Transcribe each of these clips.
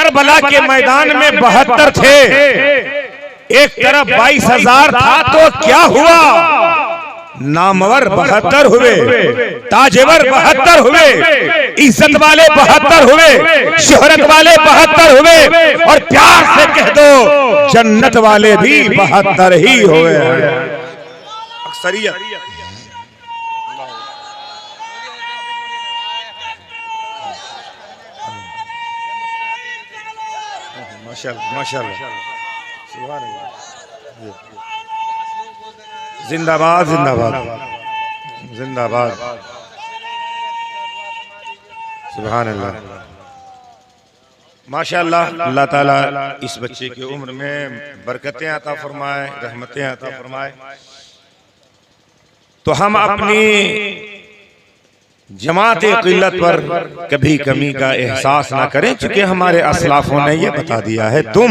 Karbala के मैदान में 72 थे, एक तरफ 22,000 था, तो क्या हुआ? नामवर 72 हुए, ताजेवर 72 हुए, इज्जत वाले 72 हुए, शोहरत वाले 72 हुए, और प्यार से कह दो जन्नत वाले भी 72 ही हुए। अक्सरियत माशाअल्लाह माशाअल्लाह, सुभान अल्लाह, जिंदाबाद जिंदाबाद जिंदाबाद, सुभान अल्लाह, माशाअल्लाह। अल्लाह ताला इस बच्चे की उम्र में बरकतें अता फरमाए, रहमतें अता फरमाए। तो हम अपनी जमात किल्लत पर कभी कमी का एहसास ना करें, क्योंकि हमारे असलाफों ने ये बता दिया है, तुम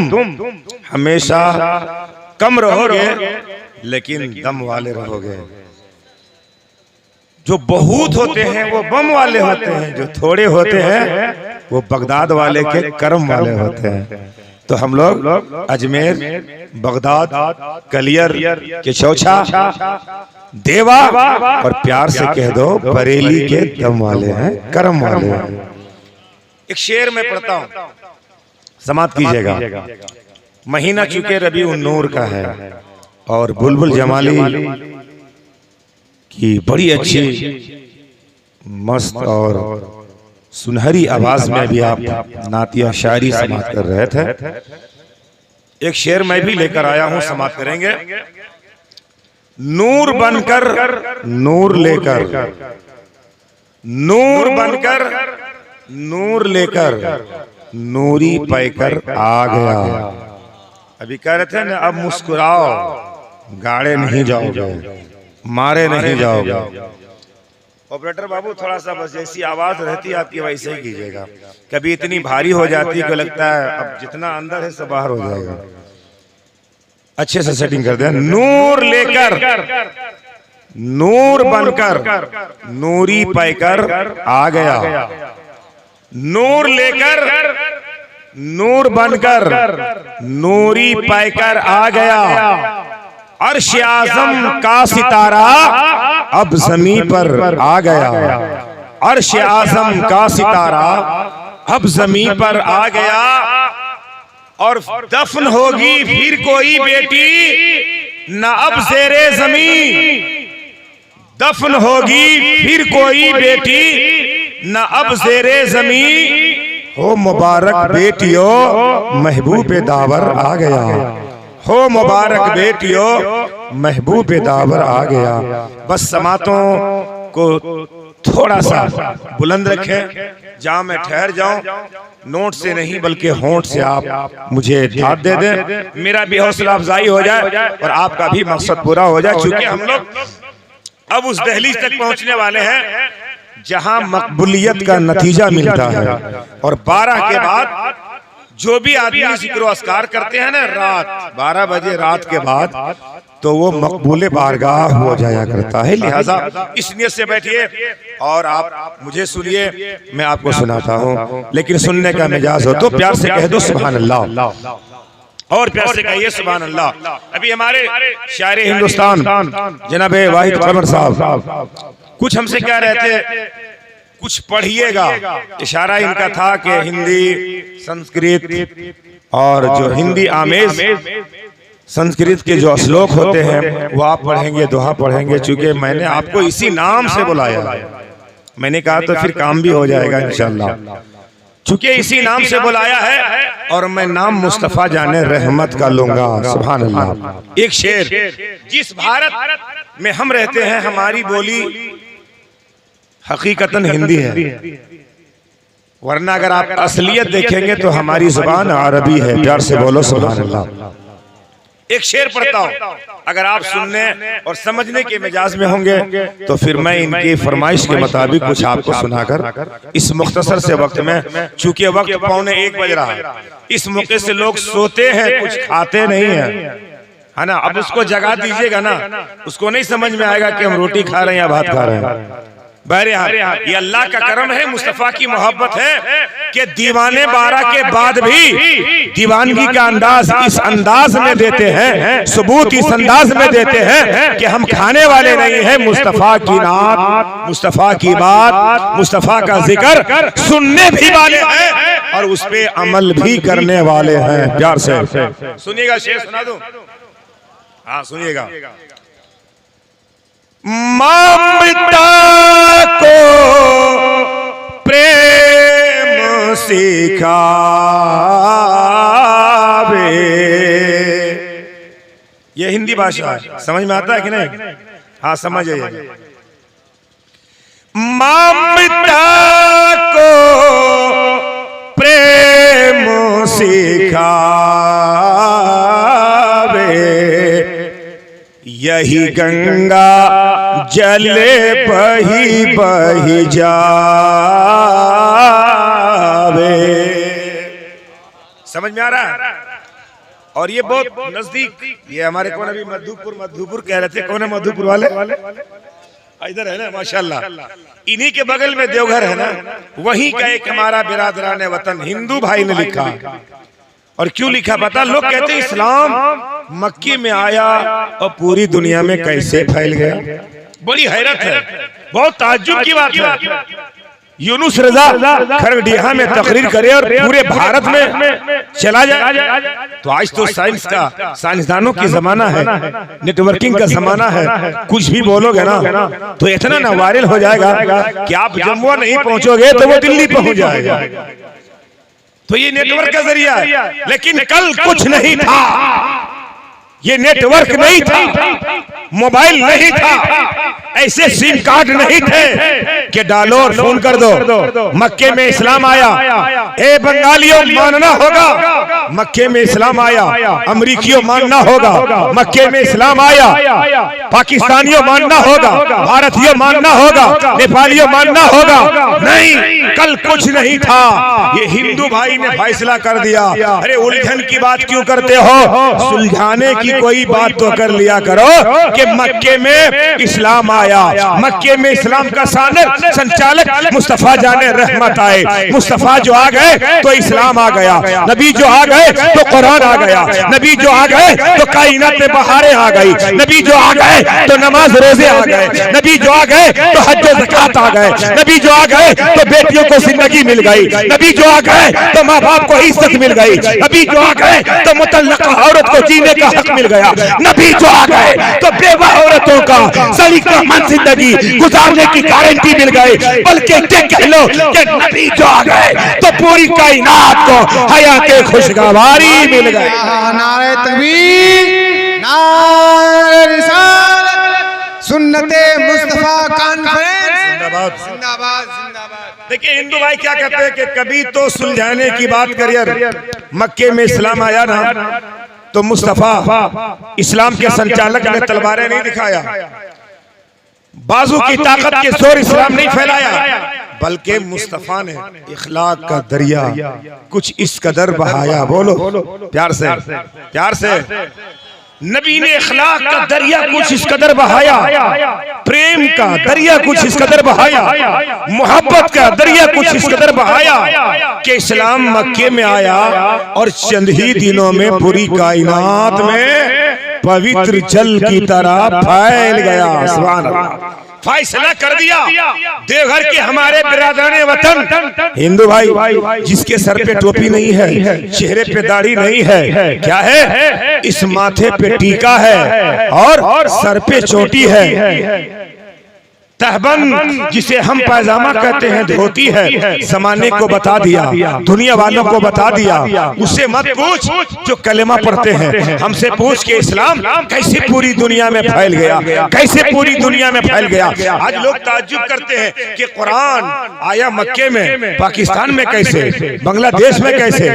हमेशा कम रहोगे लेकिन दम वाले रहोगे। जो बहुत होते हैं वो बम वाले होते हैं, जो थोड़े होते हैं वो बगदाद वाले के करम वाले होते हैं। तो हम लोग अजमेर, बगदाद, कलियर के चौछा, देवा, और प्यार से कह दो बरेली के दम वाले हैं, करम वाले हैं। एक शेर में पढ़ता हूं, समाप्त कीजिएगा। महीना चूंकि रबी उन नूर का है और बुलबुल जमाली की बड़ी अच्छी मस्त और सुनहरी आवाज में भी आप नातिया शायरी समाप्त कर रहे थे। एक शेर मैं भी लेकर आया हूं, समाप्त करेंगे। नूर बनकर नूर लेकर, नूर बनकर नूर लेकर, नूरी पैकर आ गया। अभी कह रहे थे ना, अब मुस्कुराओ, गाड़े नहीं जाओगे, मारे नहीं जाओगे। ऑपरेटर बाबू थोड़ा सा बस जैसी आवाज रहती है आपकी वैसे ही कीजिएगा। कभी इतनी भारी हो जाती है कि लगता है अब जितना अंदर है सब बाहर हो जाएगा। अच्छे से सेटिंग कर दे। नूर लेकर नूर बनकर नूरी पैकर आ गया, नूर लेकर नूर बनकर नूरी पैकर आ गया। अर्श आज़म का सितारा अब ज़मीं पर आ गया, अर्श आज़म का सितारा अब ज़मीं पर आ गया। और दफन होगी फिर कोई बेटी न अब ज़ेरे ज़मीं, दफन होगी फिर कोई बेटी न अब ज़ेरे ज़मीं। हो मुबारक बेटियों महबूब दावर आ गया, हो मुबारक बेटियों महबूब दावर आ गया। बस समातों को थोड़ा सा बुलंद रखें, जहां मैं ठहर जाऊं, नोट से नहीं बल्कि होंठ से आप मुझे दाद दे दें, मेरा भी हौसला अफजाई हो जाए और आपका भी मकसद पूरा हो जाए। क्योंकि हम लोग अब उस दहलीज तक पहुंचने वाले हैं जहां मकबूलियत का नतीजा मिलता है। और 12 के बाद जो भी आदमी जिक्र अस्कार करते हैं ना, रात 12 बजे रात के बाद, तो वो मकबूल बारगाह हो जाया करता है। लिहाजा इस नियत से बैठिए और आप मुझे सुनिए, मैं आपको सुनाता हूँ, लेकिन सुनने का मिजाज हो तो प्यार से कह दो सुभान अल्लाह, और प्यार से कहिए सुभान अल्लाह। अभी हमारे शायर हिंदुस्तान जनाब वाहिद कमर साहब कुछ हमसे कह रहे थे, कुछ पढ़िएगा। इशारा इनका था कि हिंदी, संस्कृत और जो हिंदी आमेज संस्कृत के जो श्लोक होते हैं वो आप पढ़ेंगे, दोहा पढ़ेंगे। चूंकि मैंने आपको इसी नाम से बुलाया, मैंने कहा तो फिर काम भी हो जाएगा इंशाअल्लाह। चूंकि इसी नाम से बुलाया है और मैं नाम मुस्तफा जाने रहमत का लूंगा। सुभान अल्लाह। एक शेर, जिस भारत में हम रहते हैं हमारी बोली हकीकतन हिंदी है, वरना अगर आप असलियत देखेंगे तो हमारी जुबान अरबी है। प्यार से बोलो सुभान अल्लाह। एक शेर पढ़ता हूं, अगर आप सुनने और समझने के मिजाज में होंगे तो फिर मैं इनकी फरमाइश के मुताबिक कुछ आपको सुनाकर इस मुख्तसर से वक्त में, चूंकि वक्त 12:45 बज रहा है, इस मौके से लोग सोते हैं, कुछ खाते नहीं है ना। अब उसको जगा दीजिएगा ना, उसको नहीं समझ में आएगा कि हम रोटी खा रहे हैं या भात खा रहे हैं। बहरहाल ये अल्लाह का करम है, मुस्तफा की मोहब्बत है कि दीवाने 12 के बाद भी दीवानगी का अंदाज इस अंदाज में देते हैं, सबूत इस अंदाज में देते हैं कि हम खाने वाले नहीं हैं। मुस्तफा की नात, मुस्तफा की बात, मुस्तफा का जिक्र सुनने भी वाले हैं और उस पे अमल भी करने वाले हैं। प्यार से सुनिएगा, शेर सुना दूं? हाँ सुनिएगा। ममता को प्रेम सिखावे, ये हिंदी भाषा है, समझ में आता है कि नहीं? हाँ समझ आइए। ममता को प्रेम सिखावे, यही गंगा जले बही बही जावे। समझ में आ रहा है? और ये बहुत नजदीक, ये हमारे कौन अभी मधुपुर कह रहे थे, कौन है मधुपुर वाले? इधर है ना, माशाल्लाह। इन्हीं के बगल में देवघर है ना, वहीं का एक हमारा बिरादरान वतन हिंदू भाई ने लिखा। और क्यों लिखा पता? लोग कहते हैं इस्लाम मक्के में आया और पूरी दुनिया में कैसे फैल गया। बड़ी हैरत है, बहुत ताज्जुब की बात है। यूनुस रजा खरगडिहा में तकरीर करे और पूरे भारत में चला जाए। तो आज तो साइंस का, साइंसदानों की जमाना है, नेटवर्किंग का जमाना है। कुछ भी बोलोगे ना तो इतना ना वायरल हो जाएगा कि आप जम्मू नहीं पहुंचोगे तो वो दिल्ली पहुंच जाएगा। तो ये नेटवर्क का जरिया है। लेकिन कल कुछ नहीं था, ये नेटवर्क नहीं था, मोबाइल नहीं था, ऐसे सिम कार्ड नहीं थे कि डालो और फोन कर दो। मक्के में इस्लाम आया, ए बंगालियों मानना होगा, मक्के में इस्लाम आया। अमरीकियों मानना होगा, मक्के में इस्लाम आया। पाकिस्तानियों मानना होगा, भारतीयों मानना होगा, नेपालियों मानना होगा। नहीं, कल कुछ नहीं था। ये हिंदू भाई ने फैसला कर दिया। अरे उलझन की बात क्यों करते हो? सुलझाने की कोई बात तो कर लिया करो कि मक्के में इस्लाम आया। मक्के में इस्लाम का सानद संचालक मुस्तफा जाने रहमत आए। मुस्तफा जो आ गए तो इस्लाम आ गया, नबी जो आ गए तो कुरान आ गया, नबी जो आ गए तो कायनात में बहारें आ गई, नबी जो आ गए तो नमाज रोजे आ गए, नबी जो आ गए तो हज ज़कात आ गए, नबी जो आ गए तो बेटियों को जिंदगी मिल गई, नबी जो आ गए तो माँ बाप को इज्जत मिल गई, नबी जो आ गए तो मुतल्लका औरत को जीने का हक मिल गया, नबी जो आ गए तो बेवा औरतों का सलीकामंद जिंदगी गुजारने की गारंटी मिल गई। बल्कि कह लो कि नबी जो आ गए तो पूरी कायनात को हयाते खुशगवारी मिल गई। नारे तकबीर, नारे रिसालत, सुन्नते मुस्तफा कॉन्फ्रेंस जिंदाबाद जिंदाबाद जिंदाबाद। देखिए हिंदू भाई क्या कहते हैं कि कभी तो सुलझाने की बात करिए। मक्के में इस्लाम आया ना तो मुस्तफा इस्लाम के संचालक ने तलवारें नहीं दिखाया, बाजू की ताकत के जोर इस्लाम नहीं फैलाया, बल्कि मुस्तफा ने इखलाक का दरिया कुछ इस कदर बहाया। बोलो प्यार से, प्यार से। नबी ने इखलाक का दरिया कुछ इस कदर बहाया, प्रेम का दरिया कुछ इस कदर बहाया, मोहब्बत का दरिया कुछ इस कदर बहाया कि इस्लाम मक्के में आया और चंद ही दिनों में पूरी कायनात में पवित्र जल की तरह फैल गया। सुभान अल्लाह। फैसला कर दिया देवघर के हमारे बिरादराने वतन हिंदू भाई, जिसके सर पे टोपी नहीं है, चेहरे पे दाढ़ी नहीं है, क्या है? इस माथे पे टीका है और सर पे चोटी है। तहबंद जिसे हम पैजामा कहते हैं, धोती है। जमाने को बता दिया, दुनिया वालों को बता दिया। उससे मत पूछ जो कलेमा पढ़ते हैं, हमसे पूछ के इस्लाम कैसे पूरी दुनिया में फैल गया, कैसे पूरी दुनिया में फैल गया। आज लोग ताज्जुब करते हैं कि कुरान आया मक्के में, पाकिस्तान में कैसे, बांग्लादेश में कैसे।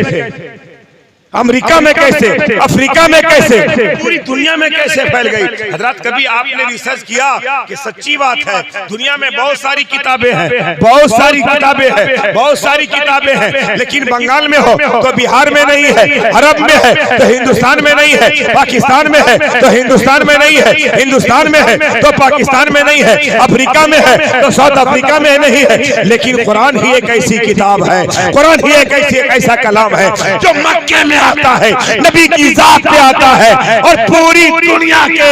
अमेरिका में कैसे, अफ्रीका में कैसे, पूरी दुनिया में कैसे फैल गई। हजरत कभी आपने रिसर्च किया कि सच्ची बात है दुनिया में बहुत सारी किताबें हैं, बहुत सारी किताबें हैं, बहुत सारी किताबें हैं, लेकिन बंगाल में हो तो बिहार में नहीं है, अरब में है तो हिंदुस्तान में नहीं है, पाकिस्तान में है तो हिंदुस्तान में नहीं है, हिंदुस्तान में है तो पाकिस्तान में नहीं है, अफ्रीका में है तो साउथ अफ्रीका में नहीं है। लेकिन कुरान ही एक ऐसी किताब है, कुरान ही एक ऐसा कलाम है जो मक्के में आता है, नबी की जात पे आता है और पूरी दुनिया के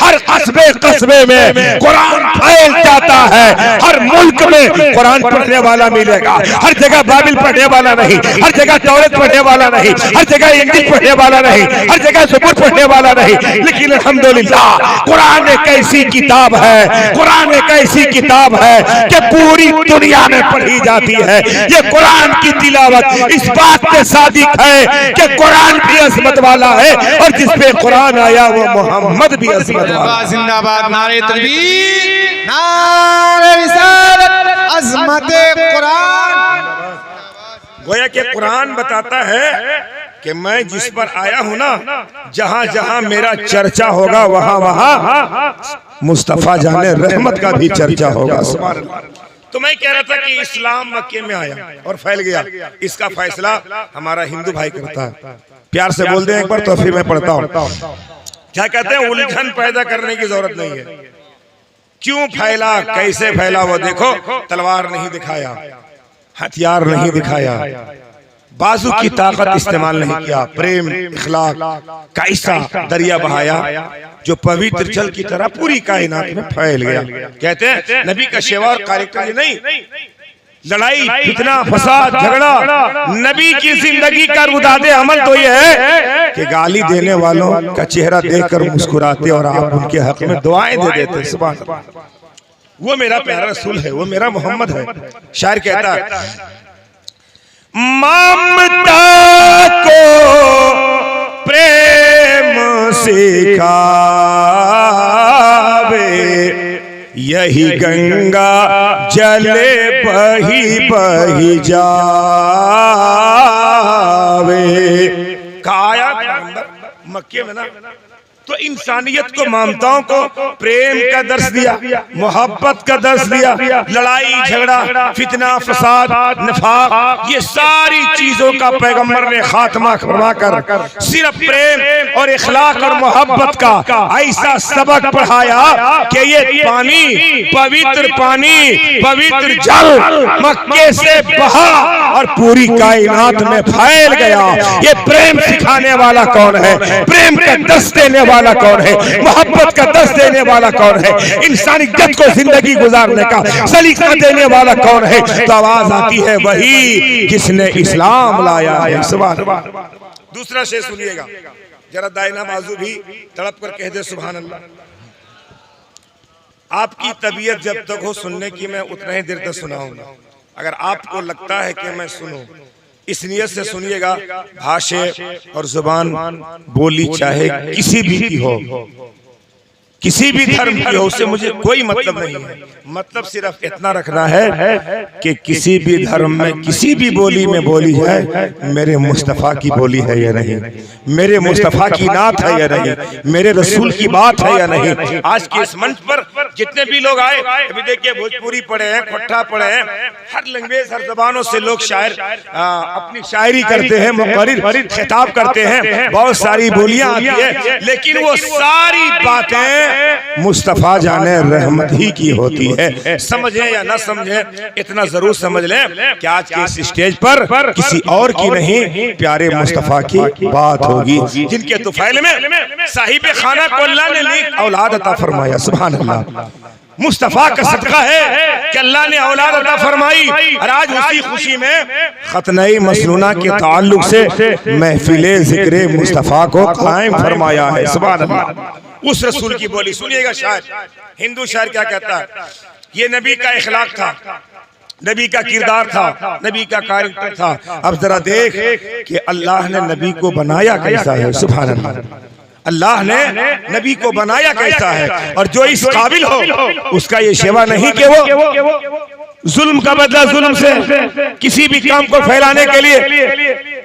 हर कस्बे कस्बे में कुरान फैल जाता है। हर मुल्क में कुरान पढ़ने वाला मिलेगा, हर जगह बाइबल पढ़ने वाला नहीं, हर जगह तौरात पढ़ने वाला नहीं, हर जगह इंजील पढ़ने वाला नहीं, हर जगह ज़बूर पढ़ने वाला नहीं। लेकिन अल्हम्दुलिल्लाह कुरान एक ऐसी किताब है, कुरान एक ऐसी किताब है कि पूरी दुनिया में पढ़ी जाती है। ये कुरान की तिलावत इस बात पे सादिक है कि कुरान भी अजमत वाला है और जिस पे कुरान आया वो मोहम्मद भी अजमत वाला। जिंदाबाद, नारे तकबीर, नारे रिसालत, अजमत कुरान। गोया कि कुरान बताता है कि मैं जिस पर आया हूं ना, जहां जहां मेरा चर्चा होगा वहां वहां मुस्तफा जाने रहमत का भी चर्चा होगा। सुभान अल्लाह। तो मैं कह रहा था कि इस्लाम मक्के में आया और फैल गया, इसका फैसला हमारा हिंदू भाई करता है। प्यार से बोल दें एक बार तो फिर मैं पढ़ता हूँ। क्या कहते हैं, उलझन पैदा करने की जरूरत नहीं है। क्यों फैला, कैसे फैला वो देखो। तलवार नहीं दिखाया, हथियार नहीं दिखाया, बाजू की ताकत इस्तेमाल नहीं किया, प्रेम इखलाक का ऐसा दरिया बहाया जो पवित्र जल की तरह पूरी कायनात में फैल गया। कहते हैं नबी का सेवा और कार्यक्रम नहीं, लड़ाई फितना फसाद झगड़ा, नबी की जिंदगी का रुदादे अमल तो ये है कि गाली देने वालों का चेहरा देखकर मुस्कुराते और आप उनके हक में दुआएं दे देते। सुभान अल्लाह। वो मेरा प्यारा रसूल है, वो मेरा मोहम्मद है। शायर कहता है ममता को प्रेम सिखावे, यही गंगा जले बही बही जावे। काया मक्के में ना तो इंसानियत को, ममताओं को प्रेम का दर्श दिया, मोहब्बत का दर्श दिया। लड़ाई झगड़ा फितना फसाद निफाक ये सारी चीजों का पैगंबर ने खात्मा करवाकर सिर्फ प्रेम और इखलाक और मोहब्बत का ऐसा सबक पढ़ाया कि ये पानी पवित्र जल मक्के से बहा और पूरी कायनात में फैल गया। ये प्रेम सिखाने वाला कौन है, प्रेम का दर्श देने वाला कौन है, मोहब्बत का दर्श देने वाला कौन है, इंसानियत को जिंदगी गुजारने का सलीका देने वाला कौन है। तो आवाज आती है वही जिसने इस्लाम लाया है। सुभान अल्लाह। दूसरा शेर सुनिएगा जरा, दाहिना बाजू भी तड़प कर कह दे सुभान अल्लाह। आपकी तबीयत जब तक हो सुनने की मैं उतना ही देर तक सुनाऊंगा। अगर आपको लगता है कि मैं सुनूं, इस नियत से सुनिएगा। भाषा और जुबान बोली चाहे किसी भी की हो, किसी भी धर्म की हो, उससे मुझे कोई मतलब नहीं है। मतलब सिर्फ इतना रखना है कि किसी भी धर्म में किसी भी बोली में बोली जाए मेरे मुस्तफ़ा की बोली है या नहीं, मेरे मुस्तफ़ा की नात है या नहीं, मेरे रसूल की बात है या नहीं। आज के इस मंच पर जितने भी लोग आए, अभी देखिए भोजपुरी पढ़े हैं, खट्टा पढ़े हैं, हर लैंग्वेज हर जबानों से लोग शायर अपनी शायरी करते हैं, मुकर्रिर खिताब करते हैं, बहुत सारी बोलियां आती है, लेकिन वो सारी बातें मुस्तफा जाने रहमत ही की होती है। समझे या ना समझे, इतना जरूर समझ लें कि आज के इस स्टेज पर किसी और की नहीं, प्यारे मुस्तफा की बात होगी, जिनके तुफैल में साहिब खाना को अल्लाह ने नेक औलाद अता फरमाया। सुभान अल्लाह। मुस्तफा का सदका है कि अल्लाह ने औलाद अता फरमाई और आज उसी खुशी में खतनई मसनूना के ताल्लुक से महफिले जिक्र मुस्तफा को कायम फरमाया है। सुभान अल्लाह। उस रसूल की बोली सुनिएगा। शायर, हिंदू शायर क्या कहता है, ये नबी का इखलाक था, नबी का किरदार था, नबी का कैरेक्टर था। अब जरा देख कि अल्लाह ने नबी को बनाया कैसा है। सुभान अल्लाह। अल्लाह ने नबी को बनाया कैसा है, और जो इस काबिल हो उसका ये सेवा नहीं कि वो जुल्म का बदला जुल्म से किसी भी काम को फैलाने के लिए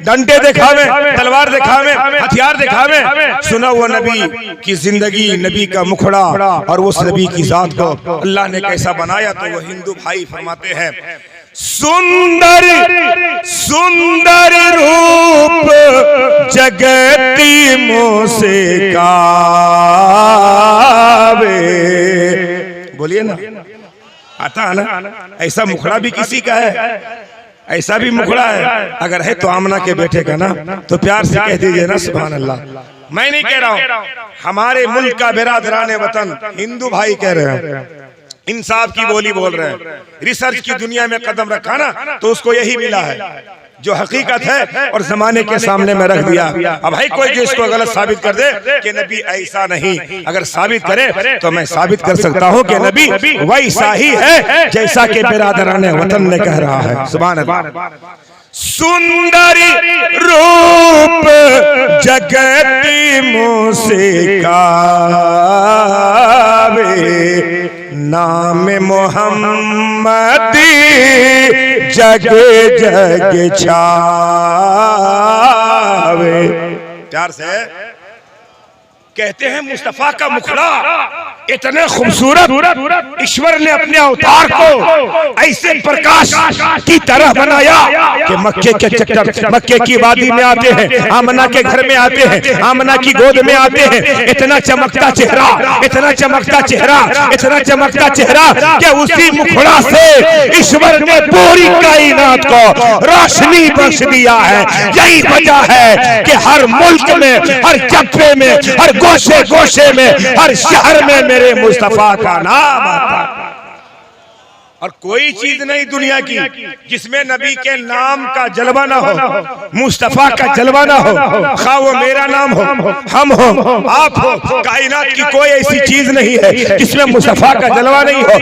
डंडे दिखावे, तलवार दिखावे, हथियार दिखावे। सुना वो नबी की जिंदगी, नबी का मुखड़ा और उस नबी की जात को अल्लाह ने कैसा बनाया। तो वो हिंदू भाई फरमाते हैं, सुंदर सुंदर रूप जगती मोसे कावे। बोलिए ना, आता है ना? ऐसा मुखड़ा भी किसी का है, ऐसा भी मुखड़ा है। अगर है तो आमना के बेटे का ना, तो प्यार से कह दीजिए ना सुभान अल्लाह। मैं नहीं कह रहा हूं, हमारे मुल्क का बिरादराने वतन हिंदू भाई कह रहे हैं, इंसाफ की बोली बोल रहे हैं। रिसर्च की दुनिया में कदम रखा ना, तो उसको यही मिला है जो हकीकत है और जमाने के सामने में रख दिया। अब भाई कोई जो इसको गलत साबित कर दे कि नबी ऐसा नहीं, अगर साबित करे तो मैं साबित कर सकता हूं कि नबी वैसा ही है जैसा कि बिरादराने वतन ने कह रहा है। सुभान अल्लाह। सुंदरी रूप जगती मोसे कावे, नाम मोहम्मदी जग जग छावे। प्यार से कहते हैं मुस्तफा का मुखड़ा इतने खूबसूरत, ईश्वर ने अपने अवतार को ऐसे प्रकाश की तरह बनाया कि मक्के के चक्कर, मक्के की वादी में आते हैं, आमना के घर में आते हैं, आमना की गोद में आते हैं। इतना चमकता चेहरा, इतना चमकता चेहरा, इतना चमकता चेहरा कि उसी मुखड़ा से ईश्वर ने पूरी कायनात को रोशनी बख्श दिया है। यही वजह है कि हर मुल्क में, हर जब्बे में, हर गोशे गोशे में, हर शहर में मेरे मुस्तफा का नाम आता है। और कोई चीज नहीं दुनिया की जिसमें नबी के नाम का जलवा ना हो, मुस्तफा का जलवा ना हो। खा वो मेरा नाम हो, हम हो, आप हो, कायनात की कोई ऐसी चीज नहीं है जिसमें मुस्तफा का जलवा नहीं हो।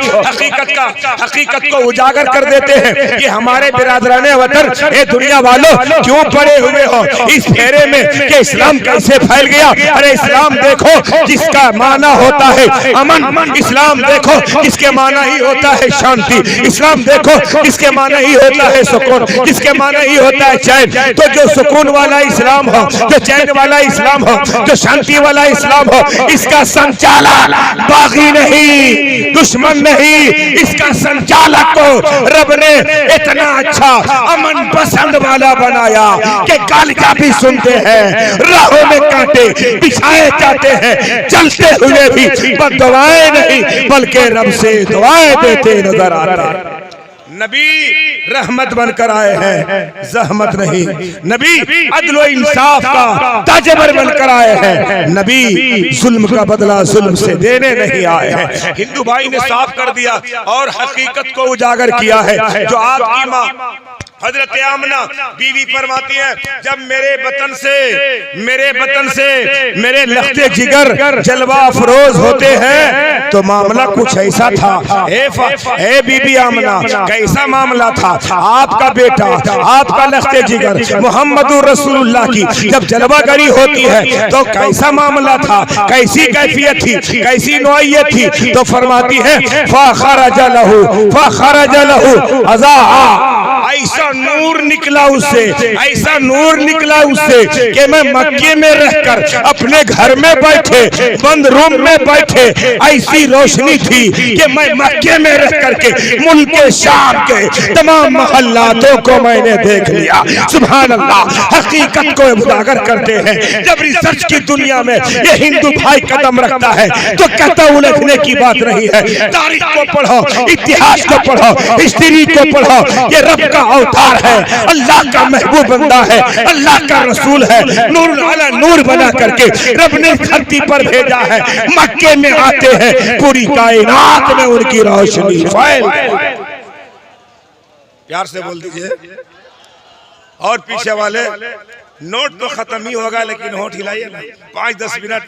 हकीकत को उजागर कर देते हैं कि हमारे बिरादराने वतन, ये दुनिया वालों क्यों पड़े हुए हो इस फेरे में कि इस्लाम कैसे फैल गया। अरे इस्लाम देखो जिसका माना होता है अमन, इस्लाम देखो जिसके माना ही होता है शांति, इस्लाम देखो जिसके माना ही होता है सुकून, जिसके माना ही होता है चैन। तो जो सुकून वाला इस्लाम हो, जो चैन वाला इस्लाम हो, जो शांति वाला इस्लाम हो, इसका संचालक बागी नहीं, दुश्मन नहीं, इसका संचालक को रब ने इतना अच्छा अमन पसंद वाला बनाया कि कालिका भी सुनते हैं, राहों में कांटे बिछाए जाते हैं, चलते हुए भी बददुआएं नहीं बल्कि रब से दुआएं देते नजर आते हैं। नबी रहमत बनकर आए हैं, जहमत नहीं। नबी अदल व इंसाफ का ताजवर बनकर आए हैं। नबी जुल्म का बदला जुल्म से देने नहीं आए हैं। हिंदू भाई ने साफ कर दिया और हकीकत को उजागर किया है। जो आपकी माँ हजरत आमना बीवी फरमाती है, जब मेरे वतन से मेरे लख्ते जिगर जलवा अफरोज होते हैं तो मामला कुछ ऐसा था। ए बीबी आमना, कैसा मामला था? आपका बेटा, आपका लख्ते जिगर मोहम्मद रसूलुल्लाह की जब जलवागरी होती है तो कैसा मामला था, कैसी कैफियत थी, कैसी नौइयत थी? तो फरमाती है फखरज लहू अज़ा, ऐसा नूर निकला उससे, ऐसा नूर निकला उससे कि मैं मक्के में रहकर अपने घर में बैठे, बंद रूम में बैठे, ऐसी रोशनी थी कि मैं मक्के में रह करके मुल्क शाम के तमाम महल्लातों को मैंने देख लिया। सुभान अल्लाह। हकीकत को उजागर करते हैं। जब रिसर्च की दुनिया में ये हिंदू भाई कदम रखता है तो कहता उलझने की बात नहीं है। तारीख को पढ़ो, इतिहास को पढ़ो, हिस्ट्री को पढ़ो। ये रब का अवतार है, अल्लाह का महबूब बंदा है, अल्लाह का रसूल है, नूर अला नूर बना करके रब ने धरती पर भेजा है। मक्के में आते हैं, पूरी कायनात में उनकी रोशनी फैल। प्यार से बोल दीजिए। और पीछे वाले नोट तो खत्म ही होगा लेकिन होठ हिलाइए ना 5-10 मिनट।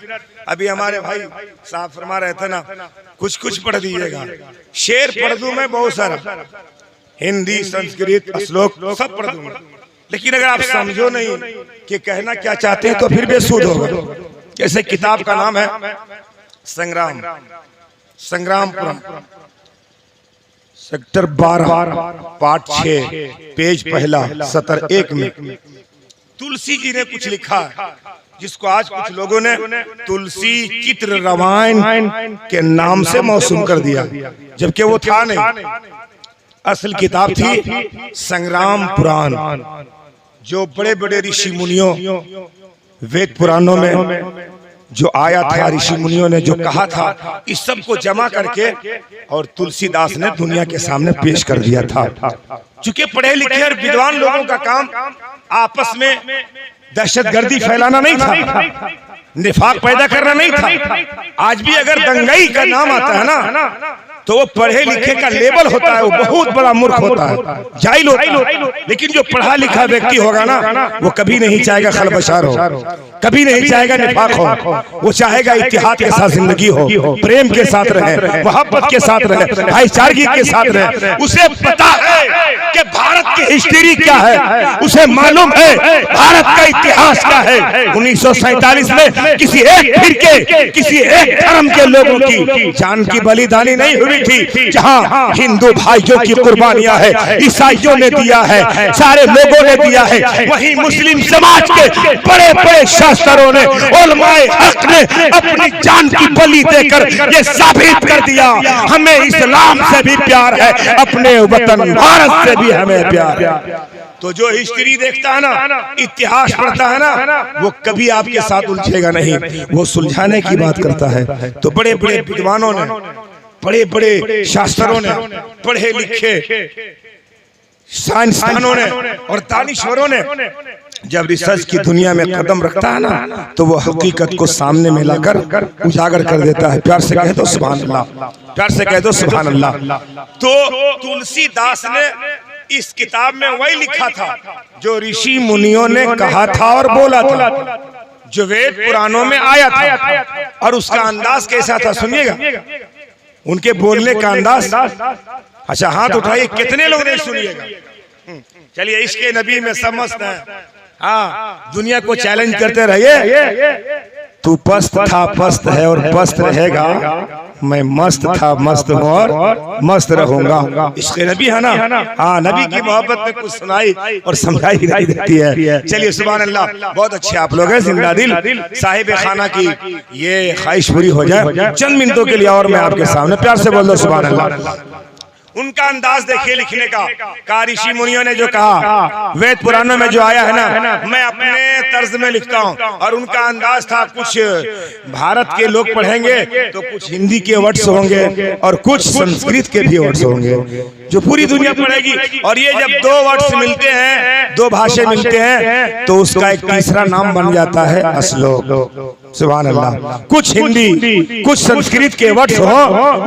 अभी हमारे भाई साहब फरमा रहे थे ना, कुछ पढ़ दीजिएगा। शेर पढ़ दूं मैं बहुत सारा, हिंदी, संस्कृत, श्लोक सब पढ़ दूंगा, लेकिन अगर आप समझो नहीं कि कहना क्या चाहते हैं तो फिर बेसूद होगा। जैसे किताब का नाम है संग्रामपुरम, सेक्टर 12 पार्ट 6 पेज पहला सत्र 1 में तुलसी जी ने कुछ लिखा जिसको आज कुछ लोगों ने तुलसी चित्र रामायण के नाम से मौसूम कर दिया, जबकि वो था नहीं। असल किताब थी संग्राम पुराण, जो बड़े बड़े ऋषि मुनियों वेद पुराणों में जो आया था, ऋषि मुनियों ने जो कहा था, इस सब को जमा करके और तुलसीदास ने दुनिया के सामने पेश कर दिया था। चूंकि पढ़े लिखे और विद्वान लोगों का काम आपस में दहशतगर्दी फैलाना नहीं था, निफाक पैदा करना नहीं था। आज भी अगर दंगाई का नाम आता है ना, तो वो पढ़े लिखे का लेबल होता है, वो बहुत बड़ा मूर्ख होता है, जाहिल होता है। लेकिन जो पढ़ा लिखा व्यक्ति होगा ना, वो कभी नहीं चाहेगा खलबशार हो, कभी नहीं चाहेगा निफाक हो। वो चाहेगा इत्तेहाद के साथ जिंदगी हो, प्रेम के साथ रहे, मोहब्बत के साथ रहे, भाईचारगी के साथ रहे। उसे पता है कि भारत की हिस्ट्री क्या है, उसे मालूम है भारत का इतिहास क्या है। 1947 में किसी एक फिरके, किसी एक धर्म के लोगों की जान की बलिदानी नहीं हुई थी। जहां हिंदू भाइयों की कुर्बानियां है, ईसाइयों ने दिया है, सारे लोगों ने दिया है, वहीं मुस्लिम समाज के बड़े बड़े शास्त्रों ने, उलमाए हक ने अपनी जान की बलि देकर ये साबित कर दिया हमें इस्लाम से भी प्यार है, अपने वतन भारत से भी हमें प्यार है। तो जो हिस्ट्री देखता है ना, इतिहास पढ़ता है ना, वो कभी आपके साथ उलझेगा नहीं, वो सुलझाने की बात करता है। तो बड़े बड़े विद्वानों ने, बड़े बड़े शास्त्रों ने, पढ़े लिखे साइंसदानों ने और दानिश्वरों ने जब रिसर्च की दुनिया में कदम रखता है ना, तो वो हकीकत को सामने में लाकर उजागर कर देता है। प्यार से कहे तो सुभान अल्लाह, प्यार से कहे तो सुभान अल्लाह। तो तुलसीदास ने इस किताब में वही लिखा था जो ऋषि मुनियों ने कहा था और बोला था, जो वेद पुराणों में आया था। और उसका अंदाज कैसा था सुनिएगा, उनके बोलने का अंदाज। अच्छा हाथ उठाइए, कितने लोग नहीं सुनिएगा। चलिए, इसके नबी में समझते हैं। हाँ, दुनिया को चैलेंज करते रहिए। तू पस्त था, पस्त है और पस्त रहेगा। मैं मस्त था, मस्त हूँ और मस्त रहूंगा। इसके नबी है ना। हाँ, नबी की मोहब्बत में कुछ सुनाई और समझाई नहीं देती है। चलिए सुभान अल्लाह, बहुत अच्छे आप लोग हैं, जिंदा दिल साहिब खाना की ये ख्वाहिश पूरी हो जाए चंद मिनटों के लिए। और मैं आपके सामने प्यार से बोल दो सुभान अल्लाह। उनका अंदाज देखिए लिखने का ऋषि मुनियों ने जो कहा, वेद पुराणों में जो आया है ना, मैं अपने तर्ज में लिखता हूँ। और उनका अंदाज था, कुछ भारत के लोग पढ़ेंगे तो कुछ हिंदी के वर्ड्स होंगे और कुछ संस्कृत के भी वर्ड्स होंगे, जो पूरी दुनिया पढ़ेगी। और ये जब दो वर्ड्स मिलते हैं, दो भाषा मिलते हैं, तो उसका एक तीसरा नाम बन जाता है अश्लोक। सुभान अल्लाह। कुछ हिंदी कुछ संस्कृत के वर्ड्स हो,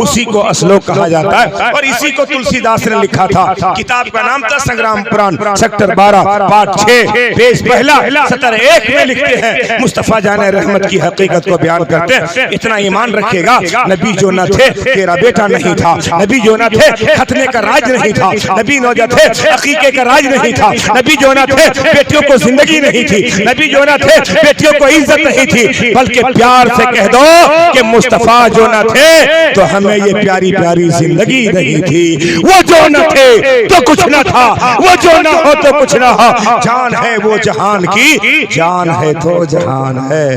उसी को अश्लोक कहा जाता है। और इसी को तुलसीदास ने लिखा था। किताब का नाम था संग्राम पुराण, सेक्टर 12 पार्ट 6 पेज पहला सतर 1 में लिखते हैं, मुस्तफा जाने रहमत की हकीकत को बयान करते हैं। इतना ईमान रखेगा, नबी जो न थे तेरा बेटा नहीं था, नबी जो न थे खतने का राज नहीं था, नबी जो न थे अकीके का राज नहीं था, नबी जो न थे बेटियों को जिंदगी नहीं थी, नबी जो न थे बेटियों को इज्जत नहीं थी। बल्कि प्यार से कह दो कि मुस्तफा जो न थे तो हमें ये प्यारी प्यारी जिंदगी नहीं थी। वो जो न थे तो कुछ न था, वो जो न हो तो कुछ न हो। जान है वो जहान की, जान है तो जहान है।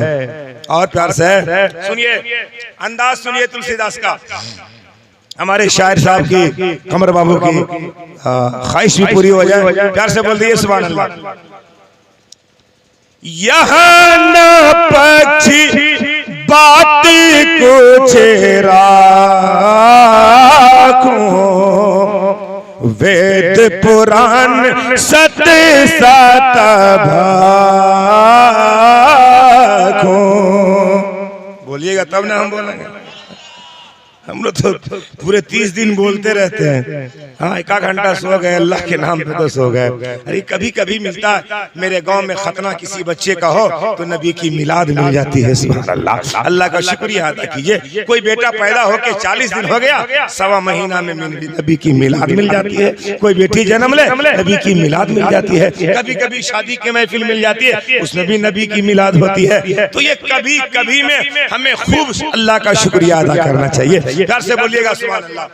और प्यार से सुनिए, अंदाज सुनिए तुलसीदास का। हमारे शायर साहब की, कमर बाबू की ख्वाहिश भी पूरी हो जाए। प्यार से बोल दिए सुभान अल्लाह। यहाँ न पक्षी बात को चेरा वेद पुराण सत्य सतभाखो। बोलिएगा तब ना हम बोलेंगे। हम लोग तो पूरे 30 दिन बोलते रहते हैं। हाँ, 1 घंटा सो गए, अल्लाह के नाम पे तो सो गए। अरे कभी कभी मिलता है, मेरे गांव में खतना किसी बच्चे का हो तो नबी की मिलाद मिल जाती है। सुभान अल्लाह, अल्लाह का शुक्रिया अदा कीजिए। कोई बेटा पैदा होके 40 दिन हो गया, 1.25 महीना में नबी की मिलाद मिल जाती है। कोई बेटी जन्म ले, नबी की मिलाद मिल जाती है। कभी कभी शादी की महफिल मिल जाती है, उसमें भी नबी की मिलाद होती है। तो ये कभी कभी में हमें खूब अल्लाह का शुक्रिया अदा करना चाहिए। प्यार से बोलिएगा सुभान अल्लाह।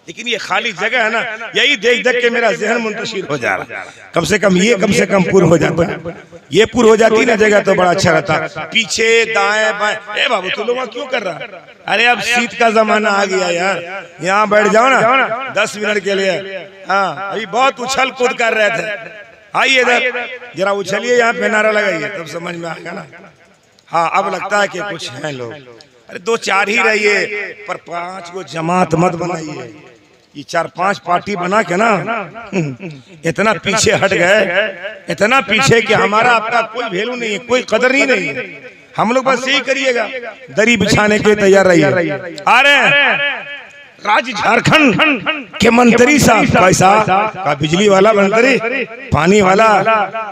लेकिन ये खाली जगह है ना, यही देख देख के मेरा जहन मुंतशिर हो जा रहा है। कम से कम पूर्ण हो जाता है, ये पूर्ण हो जाती ना जगह तो बड़ा अच्छा रहता। पीछे दाएं बाएं, ए बाबू तू लोग क्यों कर रहा? अरे अब शीत का जमाना आ गया यार, यहाँ बैठ जाओ ना 10 मिनट के लिए। हाँ अभी बहुत उछल कूद कर रहे थे, आइए इधर जरा उछलिए, यहाँ पे नारा लगाइए तब समझ में आएगा ना। हाँ अब लगता है कि कुछ है लोग। अरे 2-4 ही रहिए, पर 5 को जमात मत बनाइए। ये 4-5 पार्टी बना के ना इतना पीछे हट गए, इतना पीछे कि हमारा आपका कोई वैल्यू नहीं है, कोई कदर ही नहीं है। हम लोग बस यही करिएगा, दरी बिछाने के तैयार रहिए। आ रहे हैं राज्य झारखंड के मंत्री साहब, कैसा का बिजली वाला मंत्री, पानी वाला,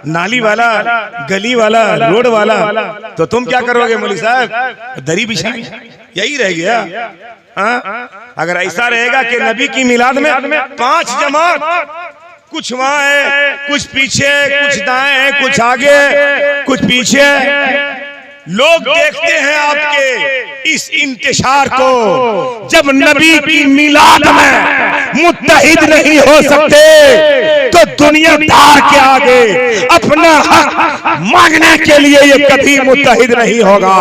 नाली वाला, गली वाला, रोड वाला, तो तुम क्या करोगे मौलवी साहब? दरी बिछाएं, यही रह गया। हाँ? अगर ऐसा रहेगा कि नबी की मिलाद में 5 जमात, कुछ वहां है, कुछ पीछे, कुछ दाएं, कुछ आगे, कुछ पीछे, लोग देखते हैं आपके इस इंतशार को। जब नबी की मिलाद में मुत्तहिद नहीं हो सकते तो दुनियादार के आगे अपना हक मांगने के लिए ये कभी मुत्तहिद नहीं होगा।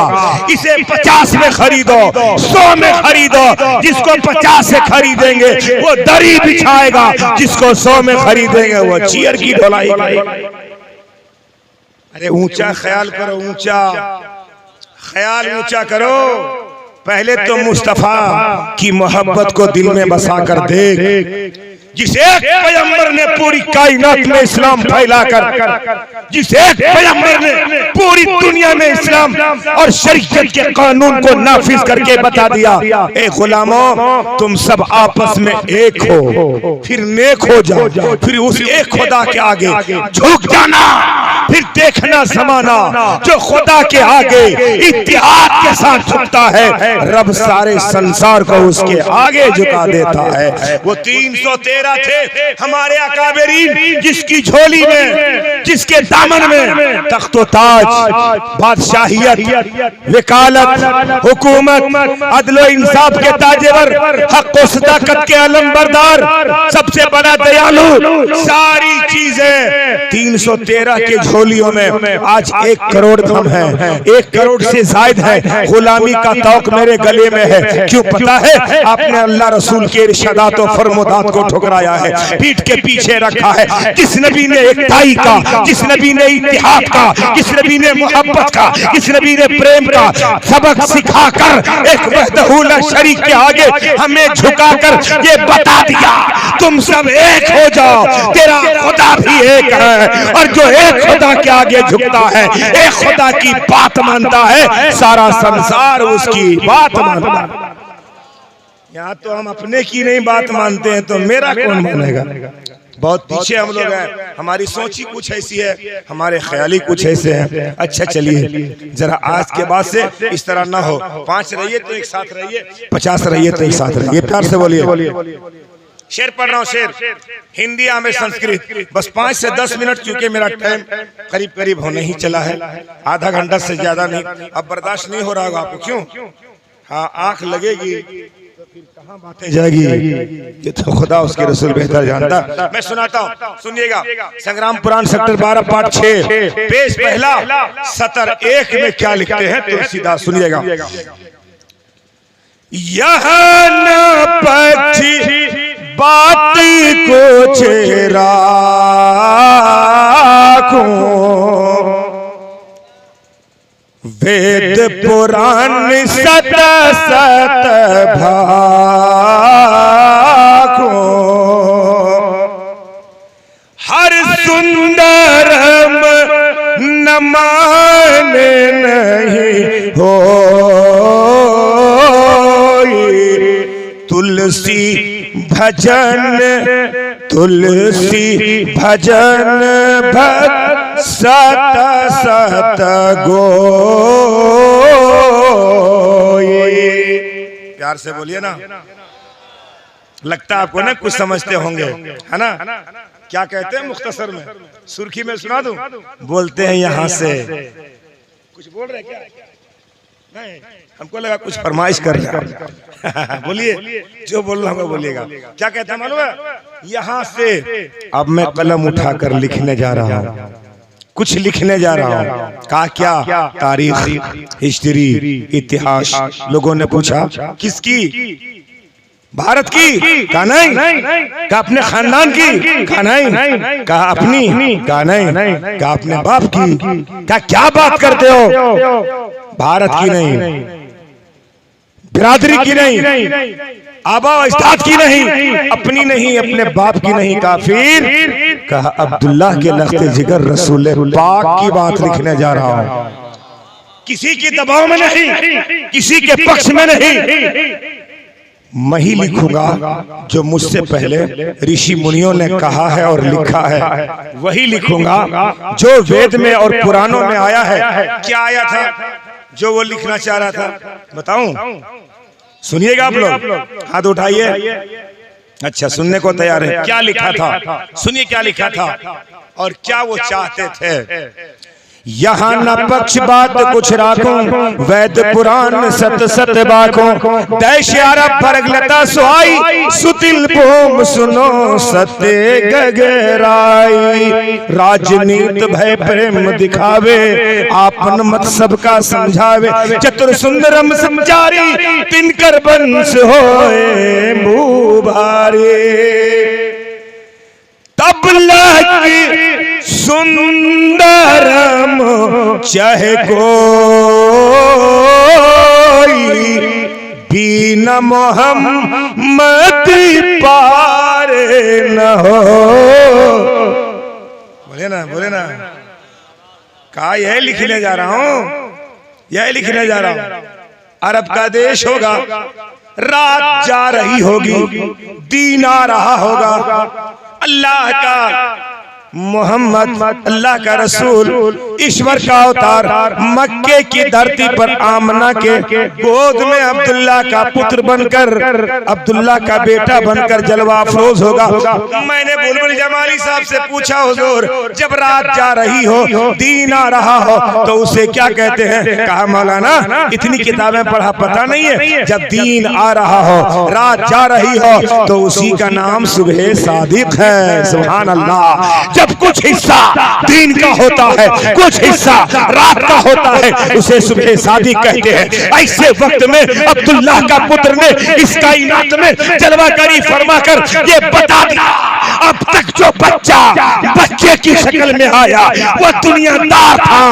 इसे 50 में खरीदो, 100 में खरीदो, जिसको 50 से खरीदेंगे वो दरी बिछाएगा, जिसको 100 में खरीदेंगे वो चीयर की ढलाई करेगा। अरे ऊंचा ख्याल करो, ऊंचा ख्याल ऊंचा करो। पहले तो मुस्तफा की मोहब्बत को दिल में बसा कर देख, जिस एक पैगंबर ने पूरी कायनात में इस्लाम फैलाकर, जिस एक पैगंबर ने पूरी दुनिया में इस्लाम और शरीयत के कानून को नाफिज करके बता दिया, ए गुलामों तुम सब आपस में एक हो, फिर नेक हो जाओ, फिर उस एक खुदा के आगे झुक जाना, फिर देखना जमाना जो खुदा के आगे इत्तेहाद के साथ झुकता है, रब सारे संसार को उसके आगे झुका देता है। वो 313 थे हमारे अकाबरीन, जिसकी झोली में, जिसके दामन में तख्तो ताज, बादशाहियत, वकालत, हुकूमत, अदलो इंसाफ के ताजेवर, हक व सदाकत के अलमबरदार, सबसे बड़ा दयालु, सारी चीजें 313 के झोलियों में आज 1 करोड़ कम है, 1 करोड़ से जायद है। गुलामी का तौक मेरे गले में है। क्यों पता है? आपने अल्लाह रसूल के इरशादात और फरमादात को ठुकराया है, पीठ के पीछे रखा है। जिस नबी ने एकताई का, जिस नबी ने इत्तेहाद का, जिस नबी ने मोहब्बत का, जिस नबी ने प्रेम का सबक सिखाकर एक वहदहू ला शरीक के आगे हमें झुकाकर ये बता दिया तुम सब एक हो जाओ, तेरा खुदा भी एक है। और जो एक खुदा के आगे झुकता है, एक खुदा की बात मानता है, सारा संसार उसकी बात मानता है। यहाँ तो हम अपने की नहीं बात मानते हैं, तो मेरा कौन मानेगा? बहुत पीछे हम लोग हैं, हमारी सोच ही कुछ ऐसी है, हमारे ख्याली कुछ ऐसे हैं। अच्छा चलिए जरा आज के बाद से इस तरह ना हो, 5 रहिए तो एक साथ रहिए, 50 रहिए तो एक साथ रहिए। प्यार से बोलिए। शेर पढ़ रहा हूँ, शेर हिंदी में संस्कृत, बस 5 से 10 मिनट, क्योंकि मेरा टाइम करीब करीब होने ही चला है, आधा घंटा से ज्यादा नहीं। अब बर्दाश्त नहीं हो रहा होगा आपको, क्यों? हाँ आंख लगेगी तो फिर कहाँ बातें जाएगी, ये तो खुदा उसके रसूल बेहतर जानता। मैं सुनाता हूँ, सुनिएगा। संग्राम पुराण सेक्टर 12 पाठ 6 पेज पहला सतर 1 में क्या लिखते हैं तुलसीदास, सुनिएगा। यह न पक्षी बात को चेरा को, वेद पुराण सत सत भाको, हर सुंदरम न माने नहीं हो, तुलसी भजन, तुलसी भजन भक्त सत सत गो। प्यार से बोलिए ना, लगता आपको ना कुछ समझते होंगे, है ना? क्या कहते हैं मुख्तसर में, सुर्खी में सुना दूं? बोलते हैं यहाँ से कुछ बोल रहे क्या? हमको लगा कुछ फरमाइश कर रहा। बोलिए, जो बोल रहा हूँ बोलिएगा। क्या कहता है मालूम है? यहाँ से अब मैं कलम उठाकर लिखने जा रहा हूँ, कुछ लिखने जा रहा हूँ। कहा क्या? तारीख, हिस्ट्री, इतिहास। लोगों ने पूछा किसकी? भारत की? कहा नहीं। कहा अपने खानदान की? कहा नहीं। कहा अपनी? कहा नहीं। कहा अपने बाप की? कहा क्या बात करते हो? भारत की नहीं, बिरादरी की नहीं, आबा अजदाद की नहीं, अपनी नहीं, अपने बाप की नहीं। काफिर। कहा अब्दुल्ला के लख्ते जिगर रसूल पाक की बात लिखने जा रहा हूं, किसी के दबाव में नहीं, किसी के पक्ष में नहीं। मैं ही लिखूंगा जो मुझसे पहले ऋषि मुनियों ने कहा है और लिखा है, वही लिखूंगा जो वेद में और पुराणों में आया है। क्या आया था जो वो लिखना चाह रहा था? बताऊं? सुनिएगा आप लोग, हाथ उठाइए। अच्छा, सुनने को तैयार है? क्या लिखा था? सुनिए क्या लिखा था और क्या वो चाहते थे। यहाँ न पक्ष बात कुछ राखूं, वेद पुराण सत सत बाखों। देश अरब परगलता सुहाई, सुतिल भूम सुनो सत्य गगराई। राजनीत भय प्रेम दिखावे, आपन मत सबका समझावे। चतुर सुंदरम संचारी, तिनकर बंश होए मुभारे। तब लग सुंदरम चाहे कोई, बिना मोहम्मद पारे न हो। बोले ना, बोले ना। कहा यही लिखने जा रहा हूं, यही लिखने जा रहा हूं। अरब का देश होगा, रात जा रही होगी, दिन आ रहा होगा। अल्लाह का मोहम्मद, अल्लाह का रसूल, ईश्वर का अवतार, मक्के की धरती पर आमना के गोद में अब्दुल्ला का पुत्र बनकर, अब्दुल्ला का बेटा बनकर जलवा अफरोज होगा। मैंने बुलबुल जमाली साहब से पूछा, हुजूर जब रात जा रही हो, दिन आ रहा हो, तो उसे क्या कहते हैं? कहा मौलाना इतनी किताबें पढ़ा, पता नहीं है। जब दिन आ रहा हो, रात जा रही हो, तो उसी का नाम सुबह सादिक है। सुभान अल्लाह। जब कुछ हिस्सा दिन का होता है, कुछ हिस्सा रात का होता है, उसे सुबह सादिक कहते हैं। ऐसे वक्त में अब्दुल्ला का पुत्र ने इस कायनात में जलवाकारी फरमाकर ये बता दिया, अब तक जो बच्चा बच्चे की शक्ल में आया वो दुनियादार था,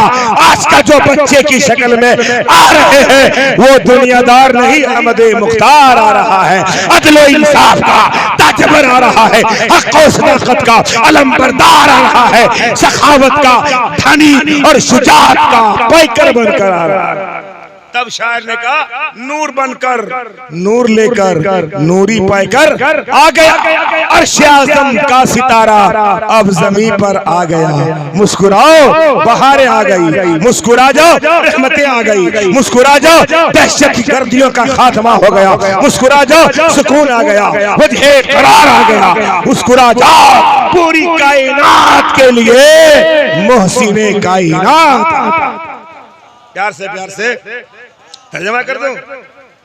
आज का जो बच्चे की शक्ल में आ रहे हैं वो दुनियादार नहीं, अहमद मुख्तार आ रहा है। अदल इंसाफ का ताजवर आ रहा है, हक और सदाकत का अलम बरदार आ रहा है, सखावत का धनी और शुजाअत का पैकर बनकर आ रहा है। तब शायर ने कहा नूर बनकर, नूर लेकर, नूरी पाकर आ गया। अर्श आज़म का सितारा अब ज़मीन पर आ गया। मुस्कुराओ बहारें आ गई, मुस्कुरा जाओ रहमतें आ गई, मुस्कुरा जाओ दहशत की गर्दियों का खात्मा हो गया, मुस्कुरा जाओ सुकून आ गया, वजह करार आ गया। मुस्कुरा जाओ पूरी कायनात के लिए मोहसिने कायनात। प्यार से तर्जमा कर दूं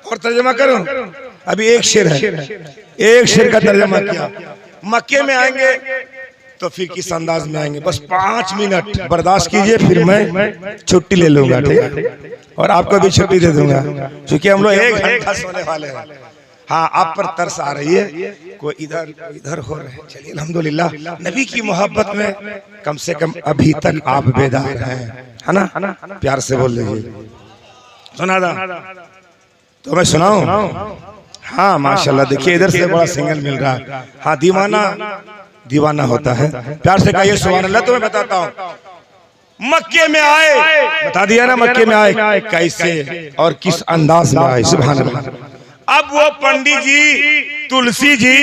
और तर्जमा करूं। अभी एक शेर है, एक शेर का तर्जमा किया। मक्के में आएंगे तो फिर किस अंदाज में आएंगे, बस 5 मिनट बर्दाश्त कीजिए, फिर मैं छुट्टी ले लूंगा, ठीक है? और आपको भी छुट्टी दे दूंगा, क्योंकि हम लोग 1 घंटा सोने वाले हैं। हाँ, आप पर तरस आ रही है, कोई इधर हो रहे हैं। चलिए अल्हम्दुलिल्लाह, नबी की मोहब्बत में कम से कम अभी तक आप बेदार हैं, है ना? प्यार से बोल लीजिए। सुना था तो मैं सुनाऊं? हाँ माशाल्लाह, देखिए इधर से बड़ा सिंगल मिल रहा है। हाँ, दीवाना होता है। प्यार से कहिए सुभान अल्लाह। तो मैं बताता हूँ, मक्के में आए, बता दिया ना मक्के में आए कैसे और किस अंदाज में आए। सुभान अल्लाह। अब वो पंडित जी, तुलसी जी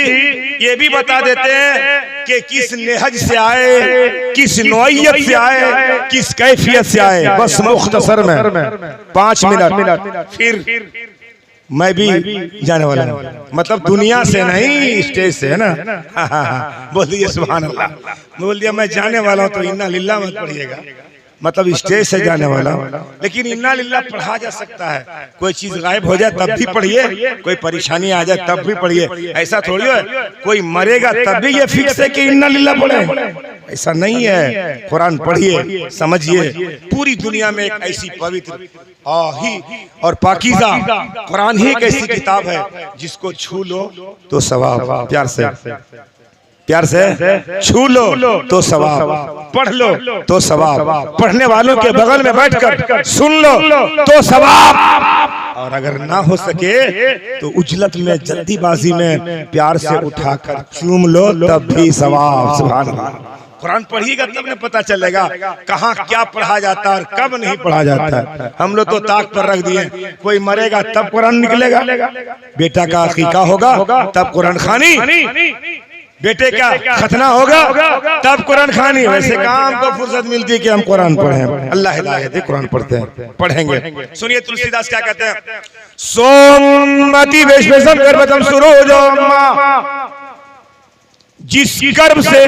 ये भी बता देते हैं कि किस नेहज से आए, किस नौइयत से आए, किस कैफियत से आए। बस मुख्तसर में 5 मिनट, फिर मैं भी जाने वाला हूँ। मतलब दुनिया से नहीं, स्टेज से, है ना? बोल दिए सुभान अल्लाह। बोल दिया मैं जाने वाला हूँ, तो इन्ना लिल्लाह मत पढ़िएगा, मतलब स्टेज से जाने वाला। लेकिन इन्ना लिल्लाह पढ़ा जा सकता है, कोई चीज गायब हो जाए तब भी पढ़िए, कोई परेशानी आ जाए तब भी पढ़िए। ऐसा थोड़ी है कोई मरेगा तब भी ये फिक्स है कि इन्ना लिल्लाह पढ़े, ऐसा नहीं है। कुरान पढ़िए, समझिए। पूरी दुनिया में एक ऐसी पवित्र ही और पाकीज़ा कुरान ही एक ऐसी किताब है जिसको छू लो तो सवाब, प्यार से छू लो तो सवाब, पढ़ लो तो सवाब, पढ़ने वालों के बगल में बैठकर सुन लो तो सवाब, और अगर ना हो सके तो उजलत में जल्दीबाजी में प्यार से उठाकर चूम लो तब भी सवाब। सुभान अल्लाह। कुरान पढ़िएगा तब न पता चलेगा कहाँ क्या पढ़ा जाता है और कब नहीं पढ़ा जाता है। हम लोग तो ताक पर रख दिए, कोई मरेगा तब कुरान निकलेगा, बेटा का अकीका होगा तब कुरान खानी, बेटे का खतना होगा तब कुरान खानी। वैसे काम को फुर्सत मिलती है कि हम कुरान पढ़ें। अल्लाह हिदायत दे, कुरान पढ़ते हैं, पढ़ेंगे। सुनिए तुलसीदास क्या कहते हैं, सोमवती वेशभूषण गर्भतम सुरोजोमा, जिस गर्भ से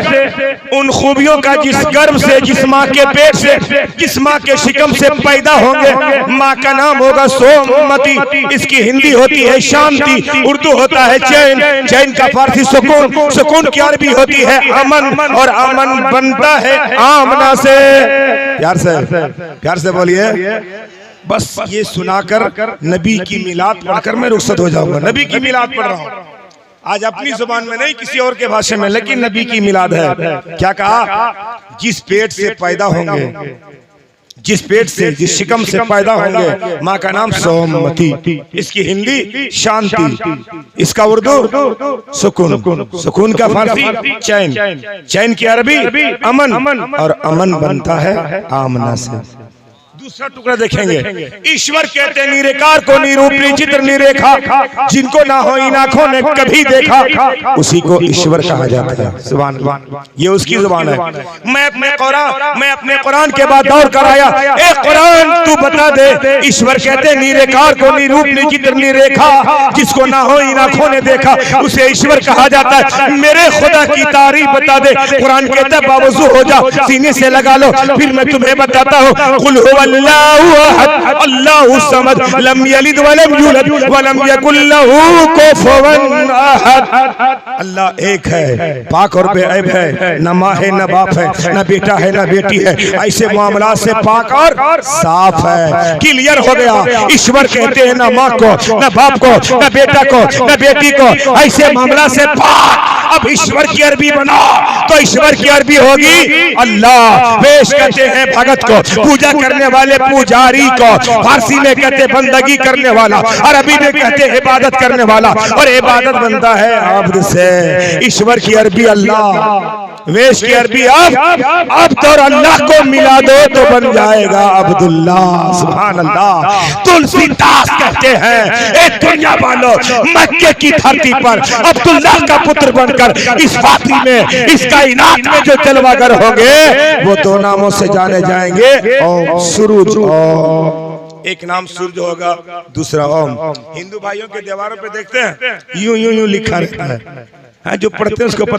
उन खूबियों का, जिस गर्भ से, जिस माँ के पेट से, जिस माँ के शिकम से पैदा होंगे, माँ का नाम होगा सोमवती। इसकी हिंदी होती है शांति, उर्दू होता है चैन, चैन का फारसी सुकून, सुकून की अरबी होती है अमन, और अमन बनता है आमना से। प्यार से बोलिए। बस ये सुनाकर नबी की मिलाद पढ़कर मैं रुखसत हो जाऊंगा। नबी की मिलाद पढ़ रहा हूँ आज अपनी जुबान में नहीं, किसी और के भाषा में, लेकिन नबी की मिलाद है। क्या कहा, जिस पेट से पैदा होंगे, जिस पेट से, जिस शिकम से पैदा होंगे, माँ का नाम सोमवती। इसकी हिंदी शांति, इसका उर्दू सुकून, सुकून का फारसी चैन, चैन की अरबी अमन, और अमन बनता है आमना से। दूसरा टुकड़ा देखेंगे, ईश्वर कहते निरेकार को, निरूपी चित्र निरेखा, जिनको ना हो इन आंखों ने कभी देखा, उसी को ईश्वर कहा जाता है। सुभान अल्लाह, ये उसकी जुबान है। मैं अपने कुरान के बाद दौर कराया, ए कुरान तू बता दे, ईश्वर कहते निरेकार को, निरूपी चित्र निरेखा, जिसको ना हो इन आंखों ने देखा, उसे ईश्वर कहा जाता है। मेरे खुदा की तारीफ बता दे। कुरान कहता है बावजू हो जाओ, सीने से लगा लो, फिर मैं तुम्हें बताता हूँ। कुल अल्लाहु अहद अल्लाहु समद लम यलिद वलम यूलद वलम यकुल लहू कुफुवन अहद। अल्लाह एक है, पाक और बेअब है, न माँ है न बाप है, न बेटा है न बेटी है, ऐसे मामला से पाक और साफ है। क्लियर हो गया। ईश्वर कहते हैं न माँ को, न बाप को, न बेटा को, न बेटी को, ऐसे मामला से पाक। अब ईश्वर की अरबी बना तो ईश्वर की अरबी होगी अल्लाह। वेश कहते हैं भगत को, पूजा करने वाले पुजारी को, फारसी में कहते बंदगी करने वाला, अरबी में कहते इबादत करने वाला, और इबादत बनता है अब्द से। ईश्वर की अरबी अल्लाह, वेश की अरबी अब तो अल्लाह को मिला दो तो बन जाएगा अब्दुल्लाह। सुभान अल्लाह। तुलसीदास कहते हैं ए दुनिया वालों, मक्के की धरती पर अब्दुल्लाह का पुत्र बनकर इस वादी में, इस कायनात में जो जलवागर होंगे, वो दो नामों से जाने जाएंगे। ओम सूरज, ओम, एक नाम सूरज होगा, दूसरा ओम। हिंदू भाइयों के दीवारों पे देखते हैं यूं यूं यूं लिखा रहता है, जो पढ़ते हैं उसको